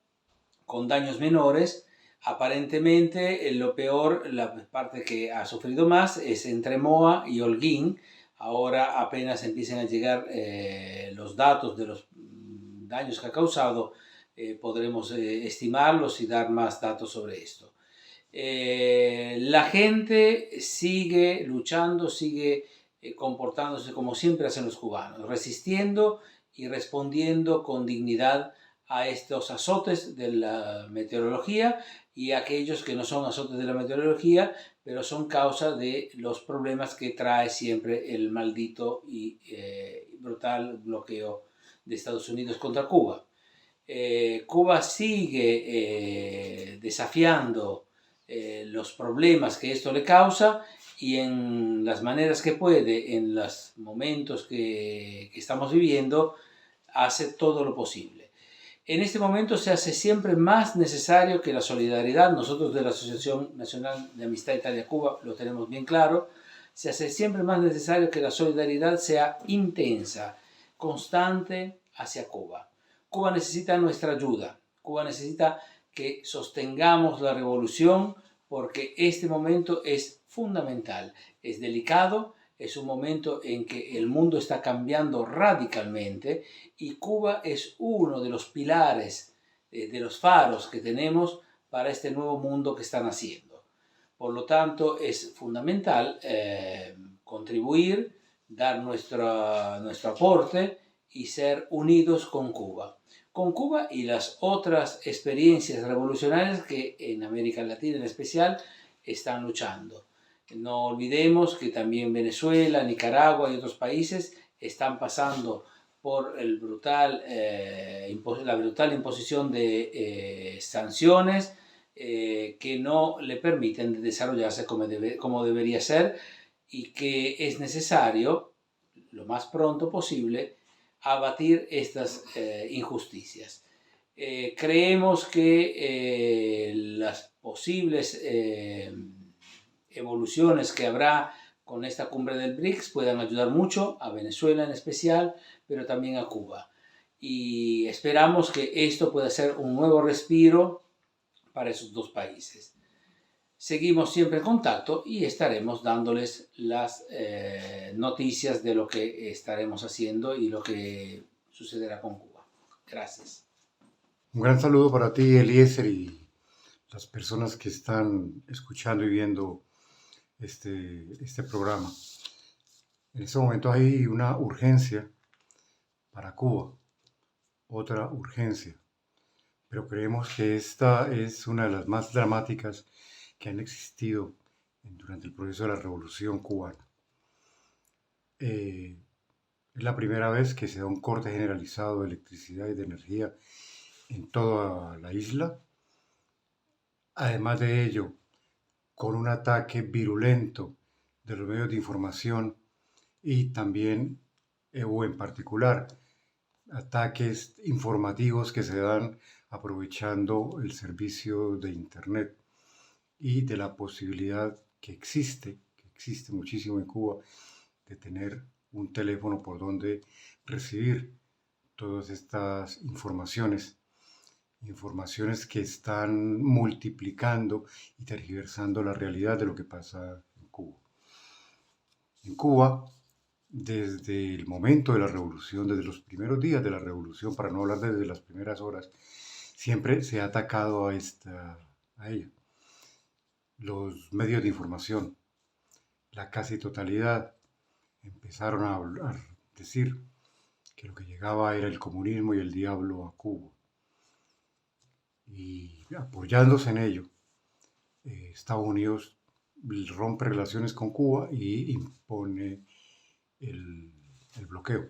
con daños menores. Aparentemente lo peor, la parte que ha sufrido más es entre Moa y Holguín. Ahora apenas empiezan a llegar los datos de los daños que ha causado, podremos estimarlos y dar más datos sobre esto. La gente sigue luchando, sigue comportándose como siempre hacen los cubanos, resistiendo y respondiendo con dignidad a estos azotes de la meteorología y aquellos que no son azotes de la meteorología, pero son causa de los problemas que trae siempre el maldito y brutal bloqueo de Estados Unidos contra Cuba. Cuba sigue desafiando los problemas que esto le causa y en las maneras que puede, en los momentos que estamos viviendo, hace todo lo posible. En este momento se hace siempre más necesario que la solidaridad. Nosotros de la Asociación Nacional de Amistad Italia-Cuba lo tenemos bien claro. Se hace siempre más necesario que la solidaridad sea intensa, constante hacia Cuba. Cuba necesita nuestra ayuda. Cuba necesita que sostengamos la revolución porque este momento es fundamental, es delicado. Es un momento en que el mundo está cambiando radicalmente y Cuba es uno de los pilares, de los faros que tenemos para este nuevo mundo que está naciendo. Por lo tanto, es fundamental contribuir, dar nuestro aporte y ser unidos con Cuba y las otras experiencias revolucionarias que en América Latina en especial están luchando. No olvidemos que también Venezuela, Nicaragua y otros países están pasando por la brutal imposición de sanciones que no le permiten desarrollarse como debería ser y que es necesario, lo más pronto posible, abatir estas injusticias. Creemos que las posibles evoluciones que habrá con esta cumbre del BRICS puedan ayudar mucho a Venezuela en especial, pero también a Cuba. Y esperamos que esto pueda ser un nuevo respiro para esos dos países. Seguimos siempre en contacto y estaremos dándoles las noticias de lo que estaremos haciendo y lo que sucederá con Cuba. Gracias. Un gran saludo para ti, Eliezer, y las personas que están escuchando y viendo este programa. En este momento hay una urgencia para Cuba, otra urgencia, pero creemos que esta es una de las más dramáticas que han existido durante el proceso de la Revolución Cubana. Es la primera vez que se da un corte generalizado de electricidad y de energía en toda la isla. Además de ello, con un ataque virulento de los medios de información y también, o en particular, ataques informativos que se dan aprovechando el servicio de Internet y de la posibilidad que existe muchísimo en Cuba, de tener un teléfono por donde recibir todas estas informaciones que están multiplicando y tergiversando la realidad de lo que pasa en Cuba. En Cuba, desde el momento de la revolución, desde los primeros días de la revolución, para no hablar desde las primeras horas, siempre se ha atacado a ella. Los medios de información, la casi totalidad, empezaron a decir que lo que llegaba era el comunismo y el diablo a Cuba. Y apoyándose en ello, Estados Unidos rompe relaciones con Cuba y impone el bloqueo.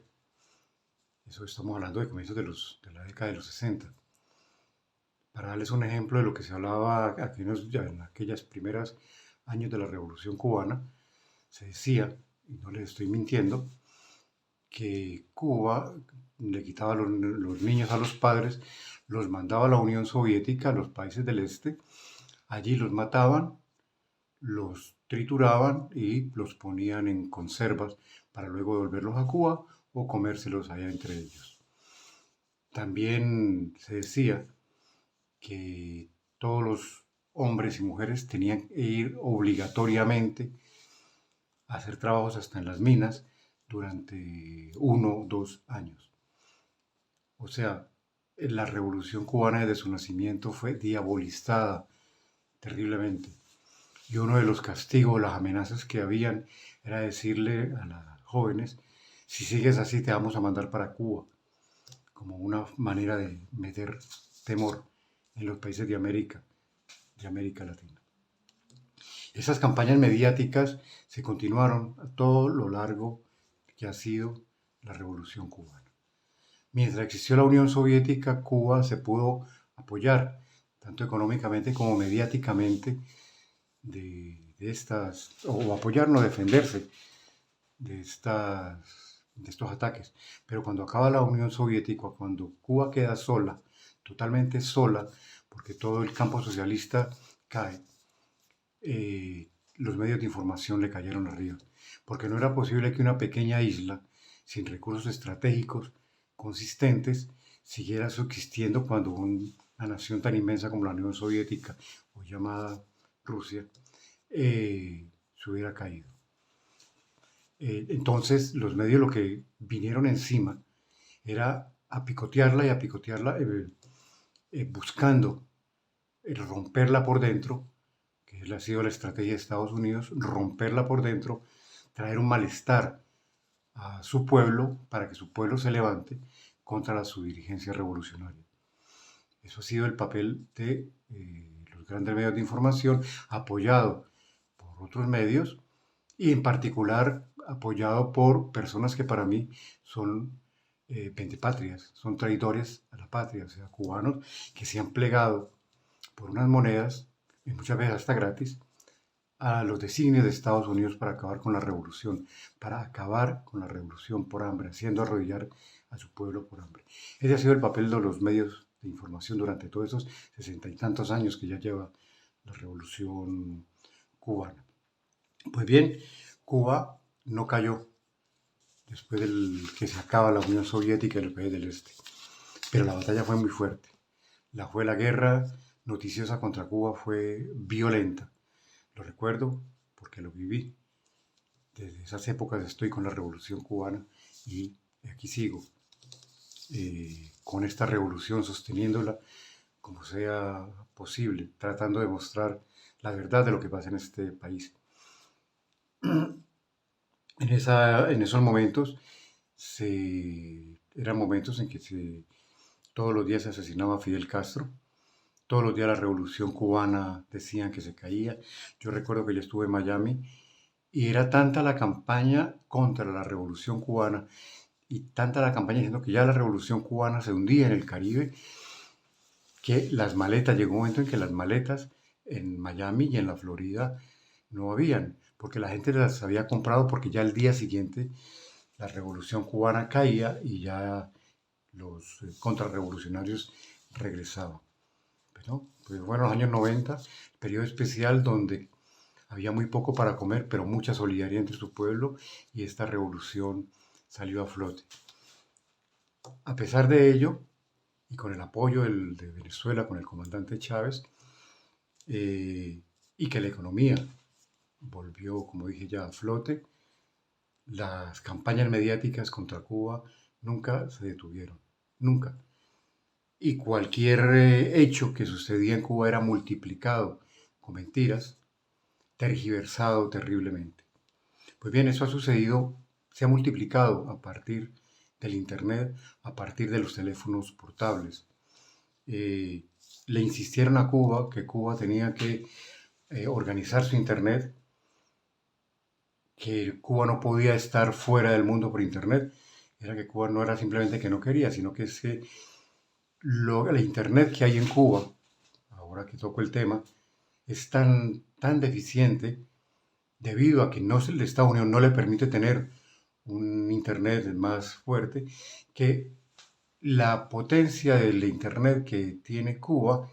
Eso estamos hablando de comienzos de la década de los 60. Para darles un ejemplo de lo que se hablaba en aquellos primeros años de la Revolución Cubana, se decía, y no les estoy mintiendo, que Cuba le quitaba los niños a los padres, los mandaba a la Unión Soviética, a los países del este, allí los mataban, los trituraban y los ponían en conservas para luego devolverlos a Cuba o comérselos allá entre ellos. También se decía que todos los hombres y mujeres tenían que ir obligatoriamente a hacer trabajos hasta en las minas durante 1 o 2 años. O sea, la Revolución Cubana desde su nacimiento fue diabolizada terriblemente. Y uno de los castigos, las amenazas que habían, era decirle a las jóvenes, si sigues así te vamos a mandar para Cuba, como una manera de meter temor en los países de América Latina. Esas campañas mediáticas se continuaron a todo lo largo que ha sido la Revolución Cubana. Mientras existió la Unión Soviética, Cuba se pudo apoyar, tanto económicamente como mediáticamente, o apoyarnos, defenderse de estos ataques. Pero cuando acaba la Unión Soviética, cuando Cuba queda sola, totalmente sola, porque todo el campo socialista cae, los medios de información le cayeron arriba, porque no era posible que una pequeña isla, sin recursos estratégicos consistentes, siguiera subsistiendo cuando una nación tan inmensa como la Unión Soviética, o llamada Rusia, se hubiera caído. Entonces los medios lo que vinieron encima era a picotearla buscando romperla por dentro, que ha sido la estrategia de Estados Unidos, romperla por dentro, traer un malestar a su pueblo para que su pueblo se levante contra su dirigencia revolucionaria. Eso ha sido el papel de los grandes medios de información, apoyado por otros medios y en particular apoyado por personas que para mí son pentepatrias, son traidores a la patria, o sea, cubanos que se han plegado por unas monedas, y muchas veces hasta gratis, a los designios de Estados Unidos para acabar con la revolución por hambre, haciendo arrodillar a su pueblo por hambre. Ese ha sido el papel de los medios de información durante todos esos 60 y tantos años que ya lleva la revolución cubana. Pues bien, Cuba no cayó después del que se acaba la Unión Soviética y los países del Este, pero la batalla fue muy fuerte. La guerra noticiosa contra Cuba fue violenta. Lo recuerdo porque lo viví. Desde esas épocas estoy con la revolución cubana y aquí sigo, con esta revolución, sosteniéndola como sea posible, tratando de mostrar la verdad de lo que pasa en este país. En esos momentos, eran momentos en que todos los días se asesinaba a Fidel Castro, todos los días la revolución cubana decían que se caía. Yo recuerdo que yo estuve en Miami y era tanta la campaña contra la revolución cubana y tanta la campaña diciendo que ya la revolución cubana se hundía en el Caribe, que llegó un momento en que las maletas en Miami y en la Florida no habían, porque la gente las había comprado porque ya el día siguiente la revolución cubana caía y ya los contrarrevolucionarios regresaban. ¿No? Pues bueno, los años 90, periodo especial donde había muy poco para comer, pero mucha solidaridad entre su pueblo y esta revolución salió a flote. A pesar de ello, y con el apoyo de Venezuela, con el comandante Chávez, y que la economía volvió, como dije ya, a flote, las campañas mediáticas contra Cuba nunca se detuvieron, nunca. Y cualquier hecho que sucedía en Cuba era multiplicado con mentiras, tergiversado terriblemente. Pues bien, eso ha sucedido, se ha multiplicado a partir del Internet, a partir de los teléfonos portables. Le insistieron a Cuba que Cuba tenía que organizar su Internet, que Cuba no podía estar fuera del mundo por Internet. Era que Cuba no era simplemente que no quería, sino que es que el Internet que hay en Cuba, ahora que toco el tema, es tan deficiente debido a que el Estados Unidos no le permite tener un Internet más fuerte, que la potencia del Internet que tiene Cuba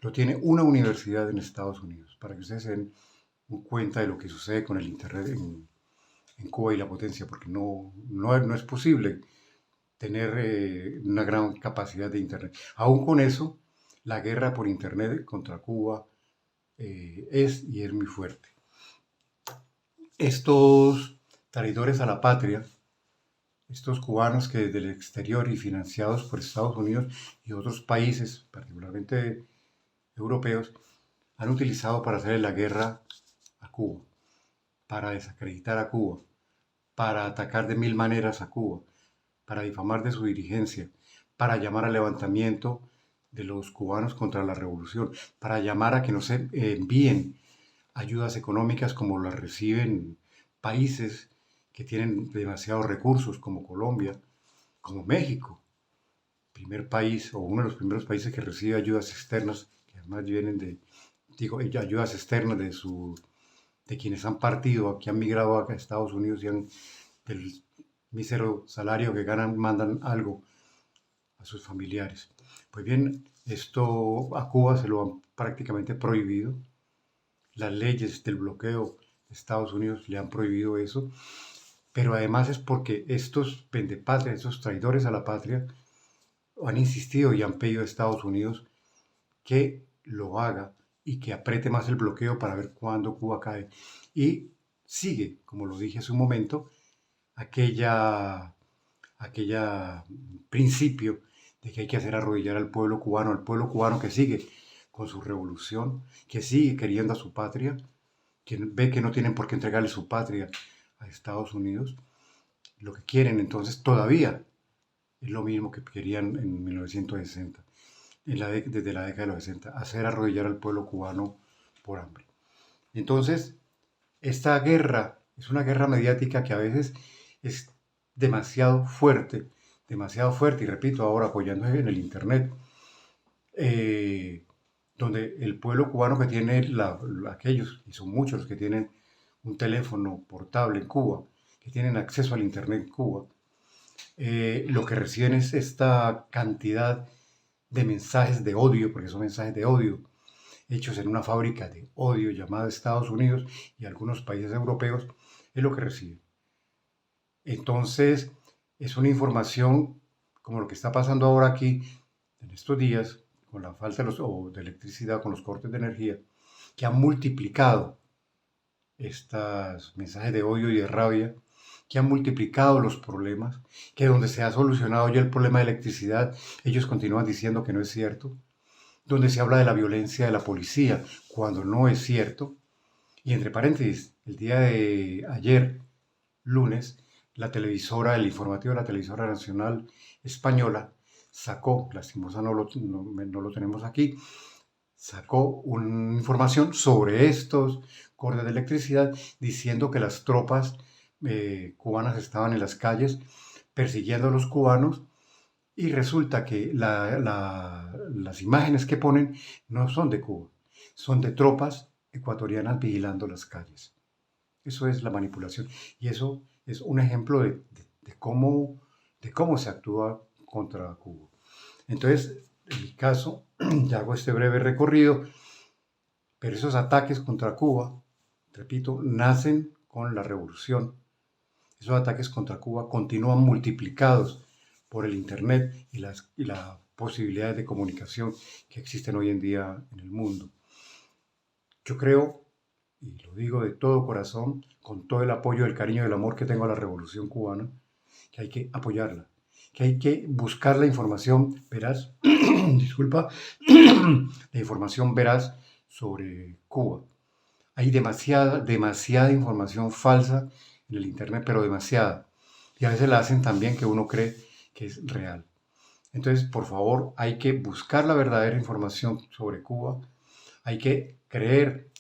lo tiene una universidad en Estados Unidos, para que ustedes se den cuenta de lo que sucede con el Internet en Cuba y la potencia, porque no es posible tener una gran capacidad de Internet. Aún con eso, la guerra por Internet contra Cuba es muy fuerte. Estos traidores a la patria, estos cubanos que desde el exterior y financiados por Estados Unidos y otros países, particularmente europeos, han utilizado para hacer la guerra a Cuba, para desacreditar a Cuba, para atacar de mil maneras a Cuba, para difamar de su dirigencia, para llamar al levantamiento de los cubanos contra la revolución, para llamar a que no se envíen ayudas económicas como las reciben países que tienen demasiados recursos, como Colombia, como México, primer país o uno de los primeros países que recibe ayudas externas, que además vienen ayudas externas de quienes han partido, que han migrado a Estados Unidos y del mísero salario que ganan, mandan algo a sus familiares. Pues bien, esto a Cuba se lo han prácticamente prohibido. Las leyes del bloqueo de Estados Unidos le han prohibido eso, pero además es porque estos pendepatrias, estos traidores a la patria, han insistido y han pedido a Estados Unidos que lo haga y que apriete más el bloqueo para ver cuándo Cuba cae. Y sigue, como lo dije hace un momento, aquella principio de que hay que hacer arrodillar al pueblo cubano que sigue con su revolución, que sigue queriendo a su patria, que ve que no tienen por qué entregarle su patria a Estados Unidos. Lo que quieren entonces todavía es lo mismo que querían en 1960, desde la década de los 60, hacer arrodillar al pueblo cubano por hambre. Entonces, esta guerra es una guerra mediática que a veces es demasiado fuerte, y repito, ahora apoyándose en el Internet, donde el pueblo cubano que tiene, aquellos, y son muchos los que tienen un teléfono portable en Cuba, que tienen acceso al Internet en Cuba, lo que reciben es esta cantidad de mensajes de odio, porque son mensajes de odio, hechos en una fábrica de odio llamada Estados Unidos y algunos países europeos, es lo que recibe. Entonces, es una información como lo que está pasando ahora aquí, en estos días, con la falta de electricidad, con los cortes de energía, que han multiplicado estos mensajes de odio y de rabia, que han multiplicado los problemas, que donde se ha solucionado ya el problema de electricidad, ellos continúan diciendo que no es cierto, donde se habla de la violencia de la policía, cuando no es cierto. Y entre paréntesis, el día de ayer, lunes, el informativo de la televisora nacional española sacó, lastimosa no lo tenemos aquí, sacó una información sobre estos cortes de electricidad diciendo que las tropas cubanas estaban en las calles persiguiendo a los cubanos, y resulta que las imágenes que ponen no son de Cuba, son de tropas ecuatorianas vigilando las calles. Eso es la manipulación, y eso es un ejemplo de cómo se actúa contra Cuba. Entonces, en mi caso, ya hago este breve recorrido, pero esos ataques contra Cuba, repito, nacen con la revolución. Esos ataques contra Cuba continúan multiplicados por el Internet y las posibilidades de comunicación que existen hoy en día en el mundo. Yo creo, y lo digo de todo corazón, con todo el apoyo, el cariño y el amor que tengo a la Revolución Cubana, que hay que apoyarla, que hay que buscar la información veraz, la información veraz sobre Cuba. Hay demasiada información falsa en el Internet, pero demasiada. Y a veces la hacen también que uno cree que es real. Entonces, por favor, hay que buscar la verdadera información sobre Cuba. Hay que creer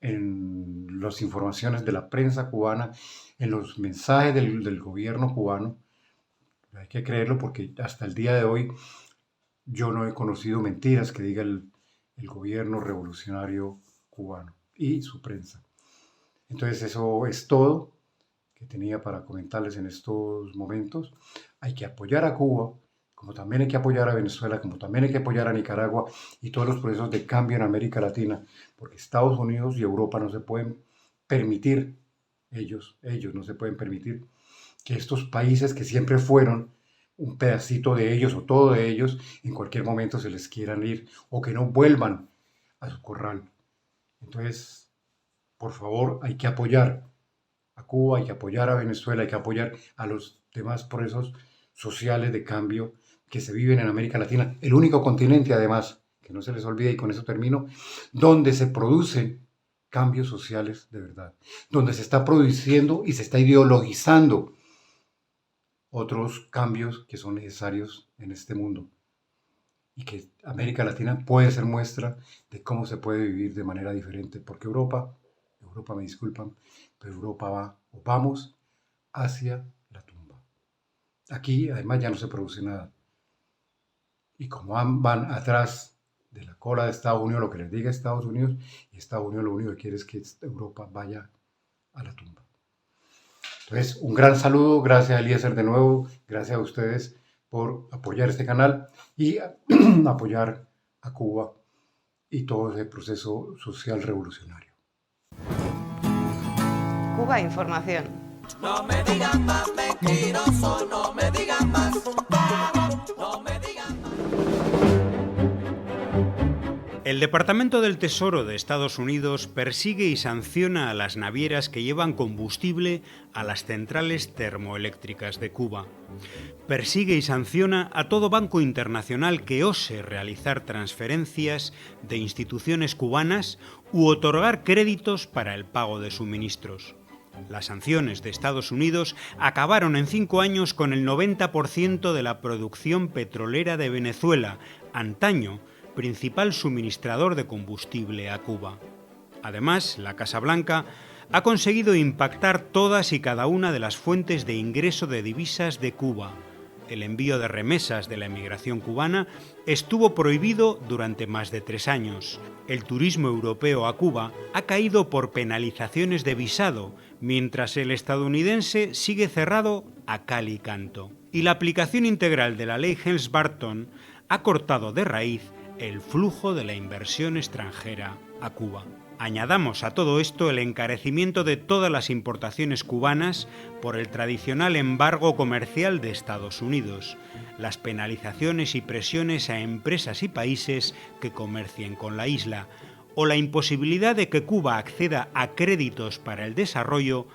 en las informaciones de la prensa cubana, en los mensajes del gobierno cubano. Hay que creerlo porque hasta el día de hoy yo no he conocido mentiras que diga el gobierno revolucionario cubano y su prensa. Entonces eso es todo que tenía para comentarles en estos momentos. Hay que apoyar a Cuba, como también hay que apoyar a Venezuela, como también hay que apoyar a Nicaragua y todos los procesos de cambio en América Latina, porque Estados Unidos y Europa no se pueden permitir, ellos no se pueden permitir que estos países que siempre fueron un pedacito de ellos o todo de ellos, en cualquier momento se les quieran ir o que no vuelvan a su corral. Entonces, por favor, hay que apoyar a Cuba, hay que apoyar a Venezuela, hay que apoyar a los demás procesos sociales de cambio que se viven en América Latina, el único continente además, que no se les olvide, y con eso termino, donde se producen cambios sociales de verdad, donde se está produciendo y se está ideologizando otros cambios que son necesarios en este mundo, y que América Latina puede ser muestra de cómo se puede vivir de manera diferente, porque Europa me disculpan, pero Europa vamos hacia la tumba. Aquí además ya no se produce nada, y como van atrás de la cola de Estados Unidos, lo que les diga Estados Unidos, y Estados Unidos lo único que quiere es que Europa vaya a la tumba. Entonces, un gran saludo, gracias a Eliezer de nuevo, gracias a ustedes por apoyar este canal y apoyar a Cuba y todo ese proceso social revolucionario. Cuba Información. No me digan más mentiroso, no me digan más, no me digan más. El Departamento del Tesoro de Estados Unidos persigue y sanciona a las navieras que llevan combustible a las centrales termoeléctricas de Cuba. Persigue y sanciona a todo banco internacional que ose realizar transferencias de instituciones cubanas u otorgar créditos para el pago de suministros. Las sanciones de Estados Unidos acabaron en 5 años con el 90% de la producción petrolera de Venezuela, antaño principal suministrador de combustible a Cuba. Además, la Casa Blanca ha conseguido impactar todas y cada una de las fuentes de ingreso de divisas de Cuba. El envío de remesas de la emigración cubana estuvo prohibido durante más de 3 años. El turismo europeo a Cuba ha caído por penalizaciones de visado, mientras el estadounidense sigue cerrado a cal y canto. Y la aplicación integral de la ley Helms-Burton ha cortado de raíz el flujo de la inversión extranjera a Cuba. Añadamos a todo esto el encarecimiento de todas las importaciones cubanas por el tradicional embargo comercial de Estados Unidos, las penalizaciones y presiones a empresas y países que comercien con la isla, o la imposibilidad de que Cuba acceda a créditos para el desarrollo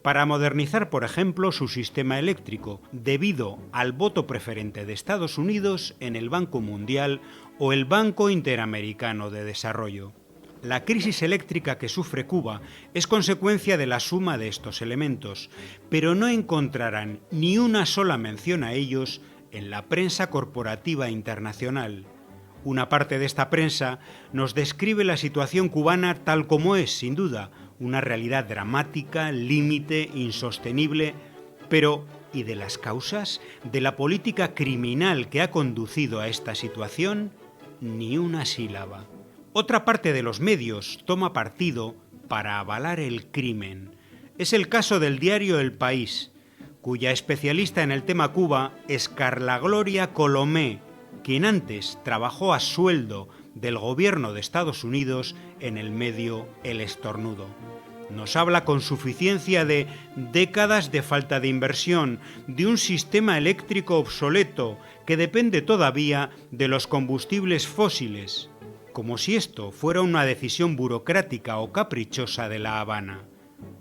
para modernizar, por ejemplo, su sistema eléctrico, debido al voto preferente de Estados Unidos en el Banco Mundial o el Banco Interamericano de Desarrollo. La crisis eléctrica que sufre Cuba es consecuencia de la suma de estos elementos, pero no encontrarán ni una sola mención a ellos en la prensa corporativa internacional. Una parte de esta prensa nos describe la situación cubana tal como es, sin duda, una realidad dramática, límite, insostenible, pero ¿y de las causas? ¿De la política criminal que ha conducido a esta situación? Ni una sílaba. Otra parte de los medios toma partido para avalar el crimen. Es el caso del diario El País, cuya especialista en el tema Cuba es Carla Gloria Colomé, quien antes trabajó a sueldo del gobierno de Estados Unidos en el medio El Estornudo. Nos habla con suficiencia de décadas de falta de inversión, de un sistema eléctrico obsoleto que depende todavía de los combustibles fósiles, como si esto fuera una decisión burocrática o caprichosa de La Habana.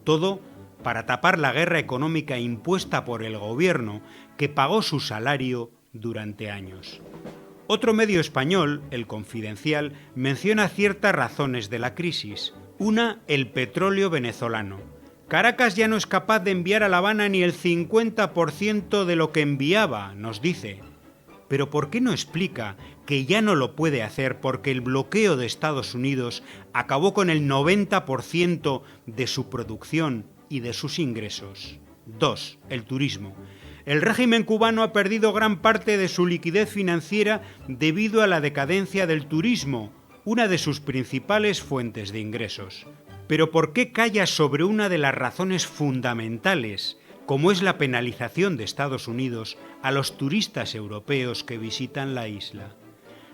Todo para tapar la guerra económica impuesta por el gobierno, que pagó su salario durante años. Otro medio español, El Confidencial, menciona ciertas razones de la crisis. Una, el petróleo venezolano. Caracas ya no es capaz de enviar a La Habana ni el 50% de lo que enviaba, nos dice. Pero ¿por qué no explica que ya no lo puede hacer porque el bloqueo de Estados Unidos acabó con el 90% de su producción y de sus ingresos? 2. El turismo. El régimen cubano ha perdido gran parte de su liquidez financiera debido a la decadencia del turismo, una de sus principales fuentes de ingresos. Pero ¿por qué calla sobre una de las razones fundamentales, como es la penalización de Estados Unidos a los turistas europeos que visitan la isla?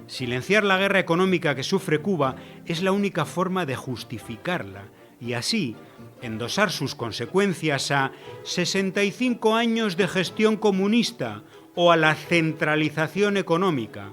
Silenciar la guerra económica que sufre Cuba es la única forma de justificarla y así endosar sus consecuencias a 65 años de gestión comunista o a la centralización económica.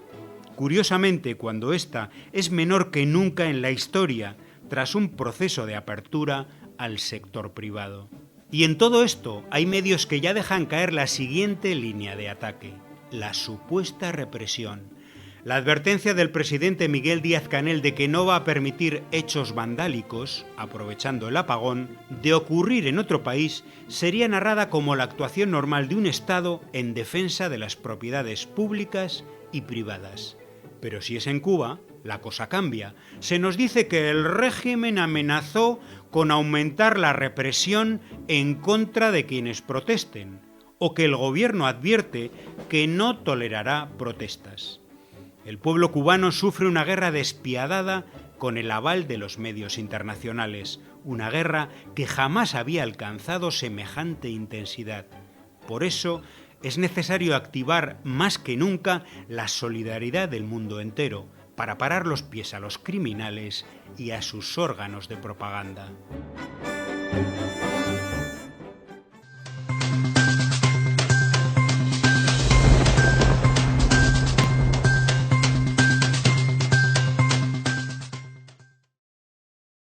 Curiosamente, cuando ésta es menor que nunca en la historia, tras un proceso de apertura al sector privado. Y en todo esto hay medios que ya dejan caer la siguiente línea de ataque: la supuesta represión. La advertencia del presidente Miguel Díaz-Canel de que no va a permitir hechos vandálicos, aprovechando el apagón, de ocurrir en otro país, sería narrada como la actuación normal de un Estado en defensa de las propiedades públicas y privadas. Pero si es en Cuba, la cosa cambia. Se nos dice que el régimen amenazó con aumentar la represión en contra de quienes protesten, o que el gobierno advierte que no tolerará protestas. El pueblo cubano sufre una guerra despiadada con el aval de los medios internacionales, una guerra que jamás había alcanzado semejante intensidad. Por eso es necesario activar más que nunca la solidaridad del mundo entero para parar los pies a los criminales y a sus órganos de propaganda.